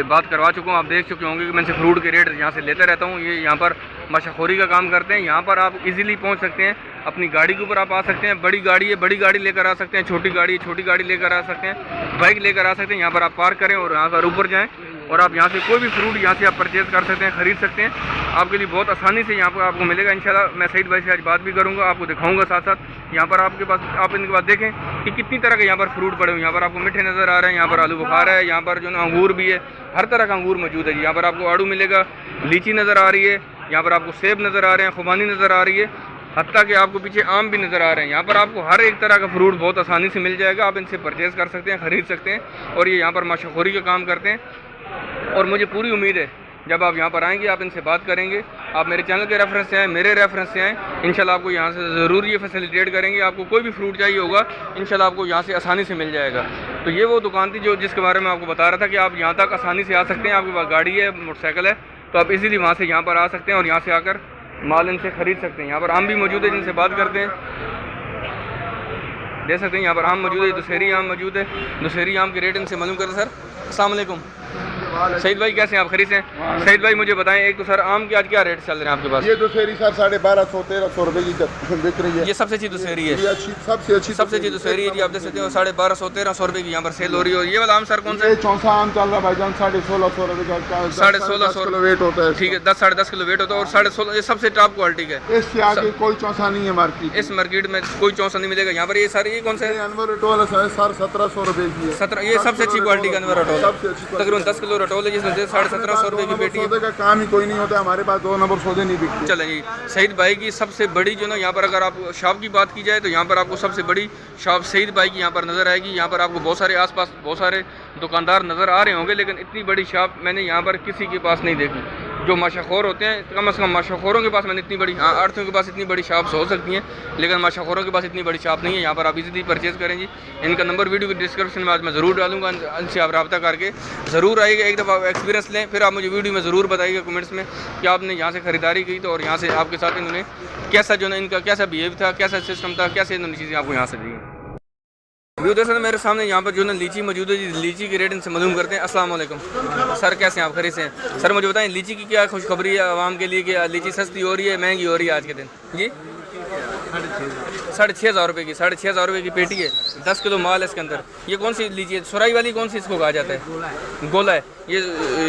बात करवा चुका हूँ, आप देख चुके होंगे कि मैं इनसे फ्रूट के रेट यहाँ से लेता रहता हूँ। ये यहाँ पर मशाखोरी का काम करते हैं। यहाँ पर आप इजीली पहुँच सकते हैं, अपनी गाड़ी के ऊपर आप आ सकते हैं। बड़ी गाड़ी है, बड़ी गाड़ी लेकर आ सकते हैं, छोटी गाड़ी लेकर आ सकते हैं, बाइक लेकर आ सकते हैं। यहाँ पर आप पार्क करें और यहाँ पर ऊपर जाएँ, और आप यहाँ से कोई भी फ्रूट यहाँ से आप परचेज़ कर सकते हैं, ख़रीद सकते हैं। आपके लिए बहुत आसानी से यहाँ पर आपको मिलेगा इंशाल्लाह। मैं सईद भाई से आज बात भी करूँगा, आपको दिखाऊंगा साथ साथ। यहाँ पर आपके पास आप इनके पास देखें कि कितनी तरह के यहाँ पर फ्रूट पड़े हुए। यहाँ पर आपको मीठे नज़र आ रहे हैं, यहाँ पर आलू बुखारा है, यहाँ पर जो ना अंगूर भी है, हर तरह का अंगूर मौजूद है जी। यहाँ पर आपको आड़ू मिलेगा, लीची नज़र आ रही है, यहाँ पर आपको सेब नज़र आ रहे हैं, खुबानी नज़र आ रही है, हत्ता कि आपको पीछे आम भी नज़र आ रहे हैं। यहाँ पर आपको हर एक तरह का फ्रूट बहुत आसानी से मिल जाएगा। आप इनसे परचेज़ कर सकते हैं, ख़रीद सकते हैं। और ये यहाँ पर मशाखोरी का काम करते हैं, और मुझे पूरी उम्मीद है जब आप यहाँ पर आएंगे आप इनसे बात करेंगे, आप मेरे चैनल के रेफरेंस से आएँ, मेरे रेफरेंस से आएँ, इंशाल्लाह आपको यहाँ से ज़रूर ये फैसिलिटेट करेंगे। आपको कोई भी फ्रूट चाहिए होगा इंशाल्लाह आपको यहाँ से आसानी से मिल जाएगा। तो ये वो दुकान थी जो जिसके बारे में आपको बता रहा था कि आप यहाँ तक आसानी से आ सकते हैं। आपके पास गाड़ी है, मोटरसाइकिल है, तो आप इजीली वहाँ से यहाँ पर आ सकते हैं और यहाँ से आकर माल इनसे ख़रीद सकते हैं। यहाँ पर आम भी मौजूद है जिनसे बात करते हैं, देख सकते हैं यहाँ पर आम मौजूद है, दुशहरी आम मौजूद है। दुशहरी आम के रेट इनसे मालूम करें। सर अस्सलाम वालेकुम। सईद भाई कैसे हैं आप? खरीद हैं? सईद भाई मुझे बताएं एक तो सर आम के आज क्या रेट चल रहे हैं आपके पास? ये दुशहरी सर 1250-1300 रुपये की बिक रही है। ये सबसे अच्छी दुशहरी है, सबसे अच्छी दुशहरी है जी। आप देख सकते हो 1250-1300 रुपये की यहाँ पर सेल हो रही है। और ये वाला आम सर कौन सा है? चौसा आम चल रहा है भाईजान 1650 रुपये का, 1650 किलो वेट होता है। ठीक है, 10-10.5 किलो वेट होता है, और 16.5 ये सबसे टॉप क्वालिटी का है। इससे आगे कोई चौसा नहीं है मार्केट, इस मार्केट में कोई चौसा नहीं मिलेगा। यहाँ पर ये सर ये कौन सा है? अनवर रटोल सर 1700 रुपये की है। 17, ये सबसे अच्छी क्वालिटी का अनवर रटोल, तकरीबन 10 किलो रटोल है जिसमें 1750 रुपये की पेटी है। सौदे का काम ही कोई नहीं होता हमारे पास, 2 नंबर सौदे नहीं बिकते। चलें जी, सईद भाई की सबसे बड़ी जो ना यहाँ पर अगर आप शॉप की बात की जाए तो यहाँ पर आपको सबसे बड़ी शॉप सईद भाई की यहाँ पर नज़र आएगी। यहाँ पर आपको बहुत सारे आसपास बहुत सारे दुकानदार नज़र आ रहे होंगे, लेकिन इतनी बड़ी शॉप मैंने यहाँ पर किसी के पास नहीं देखी। जो माशाखोर होते हैं, कम से कम माशाखोरों के पास मैंने इतनी बड़ी, हाँ आड़तियों के पास इतनी बड़ी शॉप्स हो सकती हैं, लेकिन माशाखोरों के पास इतनी बड़ी शॉप नहीं है। यहाँ पर आप इजीली परचेज़ करें जी। इनका नंबर वीडियो की डिस्क्रिप्शन में आज मैं ज़रूर डालूंगा, इनसे आप रब्ता करके ज़रूर आइएगा, एक दफ़ा एक्सपीरियंस लें, फिर आप मुझे वीडियो में ज़रूर बताइएगा कमेंट्स में कि आपने यहाँ से ख़रीदारी की तो और यहाँ से आपके साथ इन्होंने कैसा जो ना इनका कैसा बिहेव था, कैसा सिस्टम था, कैसे इन्होंने चीज़ें आपको यहाँ से दी। व्यू दरअसल मेरे सामने यहाँ पर जो ना लीची मौजूद है जी, लीची के रेट इनसे मालूम करते हैं। अस्सलाम वालेकुम सर, कैसे हैं आप, खरीद से हैं? सर मुझे बताएं लीची की क्या खुशखबरी है आवाम के लिए कि लीची सस्ती हो रही है, महंगी हो रही है आज के दिन? जी 6,500 रुपये की, 6,500 रुपये की पेटी है, 10 किलो माल है इसके अंदर। ये कौन सी लीची है? सुराई वाली कौन सी इसको कहा जाता है? गोला है। ये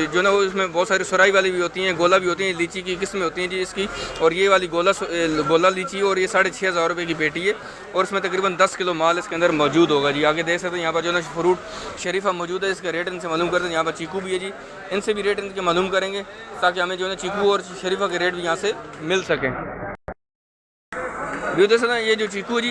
जो ना वो इसमें बहुत सारी सुराई वाली भी होती हैं, गोला भी होती हैं, लीची की किस्में होती हैं जी इसकी। और ये वाली गोला लीची है और ये 6,500 रुपये की पेटी है और इसमें तकरीबन 10 किलो माल इसके अंदर मौजूद होगा जी। आगे देख सकते हैं यहाँ पर जो ना फ्रूट शरीफा मौजूद है, इसका रेट इनसे मालूम करते हैं। यहाँ पर चीकू भी है जी, इनसे भी रेट इनके मालूम करेंगे ताकि हमें जो है चीकू और शरीफा के रेट भी यहाँ से मिल सकें। व्यू दरअसल ये जो चीकू है जी,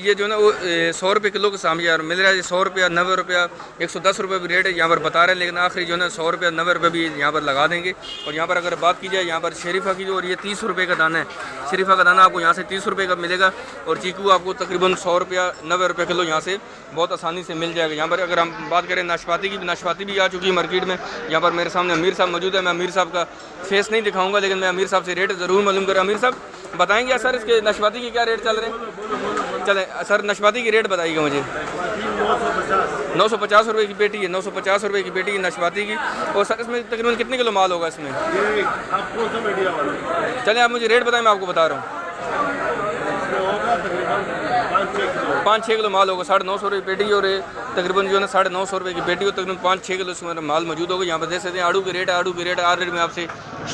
ये जो ना वो 100 रुपये किलो के सामने यार मिल रहा है। 100 रुपया, 90 रुपया, 110 रुपये भी रेट है यहाँ पर बता रहे हैं, लेकिन आखिरी जो है ना 100 रुपया 90 रुपये भी यहाँ पर लगा देंगे। और यहाँ पर अगर बात की जाए यहाँ पर शरीफा की जो, और ये 30 रुपये का दाना है, शरीफा का दाना आपको यहाँ से 30 रुपये का मिलेगा और चीकू आपको तकरीबन 100 रुपया 90 रुपये किलो यहाँ से बहुत आसानी से मिल जाएगा। यहाँ पर अगर हम बात करें नाशपाती की, नाशपाती भी आ चुकी है मार्केट में। यहाँ पर मेरे सामने अमीर साहब मौजूद है, मैं अमीर साहब का फेस नहीं दिखाऊंगा, लेकिन मैं अमीर साहब से रेट ज़रूर मालूम करूँ। अमीर साहब बताएंगे सर इसके नाशपाती के क्या रेट चल रहे हैं? चलें सर, नाशपाती की रेट बताइएगा मुझे। 950 रुपये की पेटी है, 950 रुपये की पेटी है नाशपाती की। और सर इसमें तकरीबन कितने किलो माल होगा इसमें? चलें आप मुझे रेट बताएं, मैं आपको बता रहा हूँ। 5-6 किलो माल होगा, 950 रुपये की पेटी और तकरीबन जो है ना 950 रुपये की पेटी और तकरीबन 5-6 किलो इसमें माल मौजूद होगा। यहाँ पर देख सकते हैं आड़ू के रेट ऑलरेडी मैं आपसे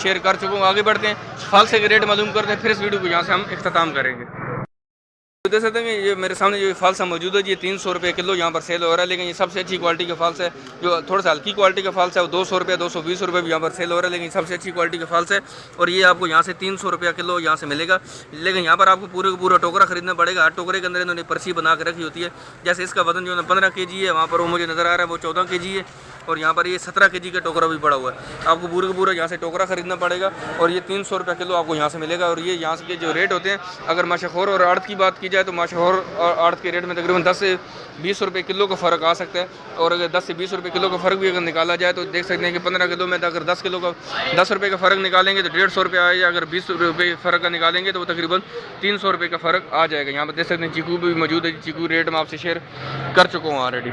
शेयर कर चुका हूँ। आगे बढ़ते हैं, फालसे के रेट मालूम करते हैं, फिर इस वीडियो को यहाँ से हम इख्तिताम करेंगे। देख सकते हैं ये मेरे सामने जो फालसा मौजूद है ये 300 रुपये किलो यहाँ पर सेल हो रहा है, लेकिन ये सबसे अच्छी क्वालिटी का फालसा है। जो थोड़ा सा हल्की क्वालिटी का फालसा है वो 200 रुपये 220 रुपये भी यहाँ पर सेल हो रहा है, लेकिन सबसे अच्छी क्वालिटी का फालसा है और ये आपको यहाँ से 300 रुपया किलो यहाँ से मिलेगा। लेकिन यहाँ पर आपको पूरे का पूरा टोकरा खरीदना पड़ेगा। हर टोकरे के अंदर इन्होंने पर्ची बना के रखी होती है। जैसे इसका वजन जो है 15 kg है, वहाँ पर वो मुझे नज़र आ रहा है वो 14 kg है और यहाँ पर ये 17 kg का टोकरा भी पड़ा हुआ है। आपको पूरे का पूरा यहाँ से टोकरा खरीदना पड़ेगा और ये 300 रुपये किलो आपको यहाँ से मिलेगा। और ये यहाँ के जो रेट होते हैं, अगर माशाखोर और आड़त की बात की जाए तो माशाखोर और आड़त के रेट में तकरीबन 10 से 20 रुपये किलो का फ़र्क आ सकता है। और अगर 10 से 20 रुपये किलो का फ़र्क भी अगर निकाला जाए तो देख सकते हैं कि 15 किलो में अगर 10 किलो का 10 रुपये का फ़र्क निकालेंगे तो 150 रुपये आएगा। अगर 20 रुपये फ़र्क का निकालेंगे तो वो तकरीबन 300 रुपये का फ़र्क आ जाएगा। यहाँ पर देख सकते हैं चीकू भी मौजूद है, चीकू रेट मैं आपसे शेयर कर चुका हूँ ऑलरेडी।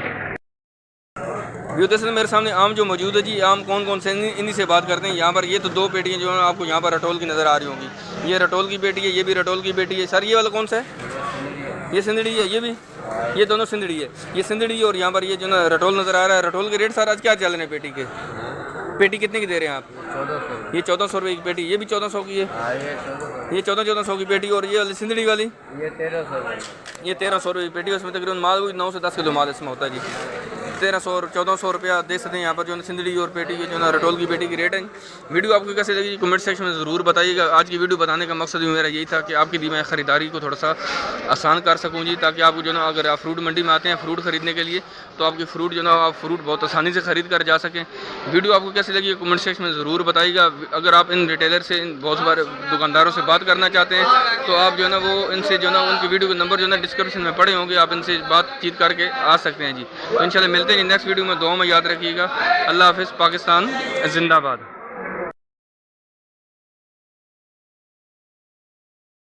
व्यू दरअसल मेरे सामने आम जो मौजूद है जी, आम कौन कौन से इन्हीं से बात करते हैं। यहाँ पर ये तो 2 पेटियाँ जो है आपको यहाँ पर रटोल की नज़र आ रही होंगी। ये रटोल की पेटी है, ये भी रटोल की पेटी है। सर ये वाला कौन सा है? ये सिंदड़ी है, ये भी, ये दोनों सिंदड़ी है, ये सिंदड़ी और यहाँ पर ये जो ना रटोल नज़र आ रहा है। रटोल के रेट सर आज क्या चल रहे हैं पेटी के? पेटी कितने की दे रहे हैं आप? 1400। ये 1400 रुपये की पेटी, ये भी 1400 की है, ये 1400 की पेटी। और ये वाली सिंदड़ी वाली ये 1300 रुपये की पेटी। उसमें तकरीबन माल 9 से 10 किलो माल इसमें होता है जी। 1300 और 1400 रुपया देख सकते हैं यहाँ पर जो है सिंदड़ी और पेटी के जो ना रटोल की पेटी की रेट है। वीडियो आपको कैसे लगी कमेंट सेक्शन में ज़रूर बताइएगा। आज की वीडियो बताने का मकसद भी मेरा यही था कि आपकी दी मैं ख़रीदारी को थोड़ा सा आसान कर सकूँ जी, ताकि आपको जो ना अगर आप फ्रूट मंडी में आते हैं फ्रूट ख़रीदने के लिए तो आपकी फ्रूट जो ना आप फ्रूट बहुत आसानी से ख़रीद कर जा सकें। वीडियो आपको कैसी लगी कमेंट सेक्शन में ज़रूर बताइएगा। अगर आप इन रिटेलर से, इन बहुत सारे दुकानदारों से बात करना चाहते हैं तो आप जो है ना वो इनसे जो ना उनकी वीडियो के नंबर जो ना डिस्क्रिप्शन में पड़े होंगे, आप इनसे बातचीत करके आ सकते हैं जी। तो इंशाल्लाह मिलते हैं नेक्स्ट वीडियो में। दुआ में याद रखिएगा। अल्लाह हाफ़िज़। पाकिस्तान जिंदाबाद।